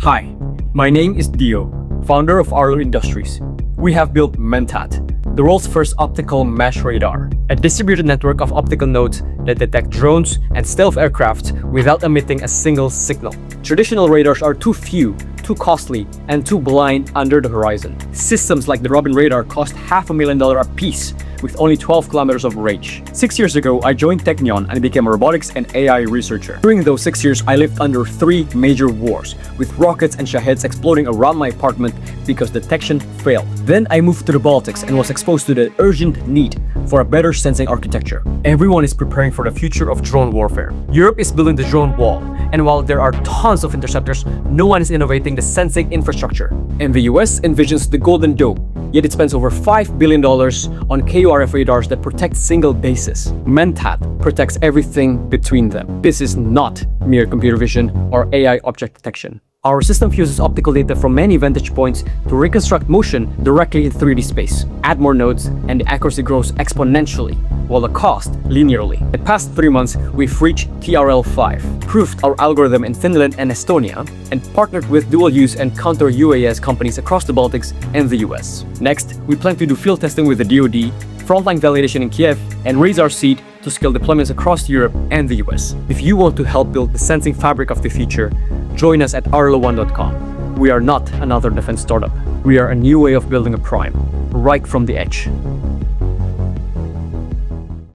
Hi, my name is Dio, founder of Arlo Industries. We have built Mentat, the world's first optical mesh radar, a distributed network of optical nodes that detect drones and stealth aircraft without emitting a single signal. Traditional radars are too few, too costly, and too blind under the horizon. Systems like the Robin radar cost $500,000 a piece with only 12 kilometers of range. 6 years ago, I joined Technion and became a robotics and AI researcher. During those 6 years, I lived under 3 major wars, with rockets and Shaheds exploding around my apartment because detection failed. Then I moved to the Baltics and was exposed to the urgent need for a better sensing architecture. Everyone is preparing for the future of drone warfare. Europe is building the drone wall, and while there are tons of interceptors, no one is innovating the sensing infrastructure. And the US envisions the Golden Dome, yet it spends over $5 billion on KURF radars that protect single bases. Mentat protects everything between them. This is not mere computer vision or AI object detection. Our system fuses optical data from many vantage points to reconstruct motion directly in 3D space. Add more nodes, and the accuracy grows exponentially, while the cost linearly. In the past 3 months, we've reached TRL5, proved our algorithm in Finland and Estonia, and partnered with dual-use and counter-UAS companies across the Baltics and the US. Next, we plan to do field testing with the DoD, frontline validation in Kiev, and raise our seed to scale deployments across Europe and the US. If you want to help build the sensing fabric of the future, join us at arlo1.com. We are not another defense startup. We are a new way of building a prime, right from the edge.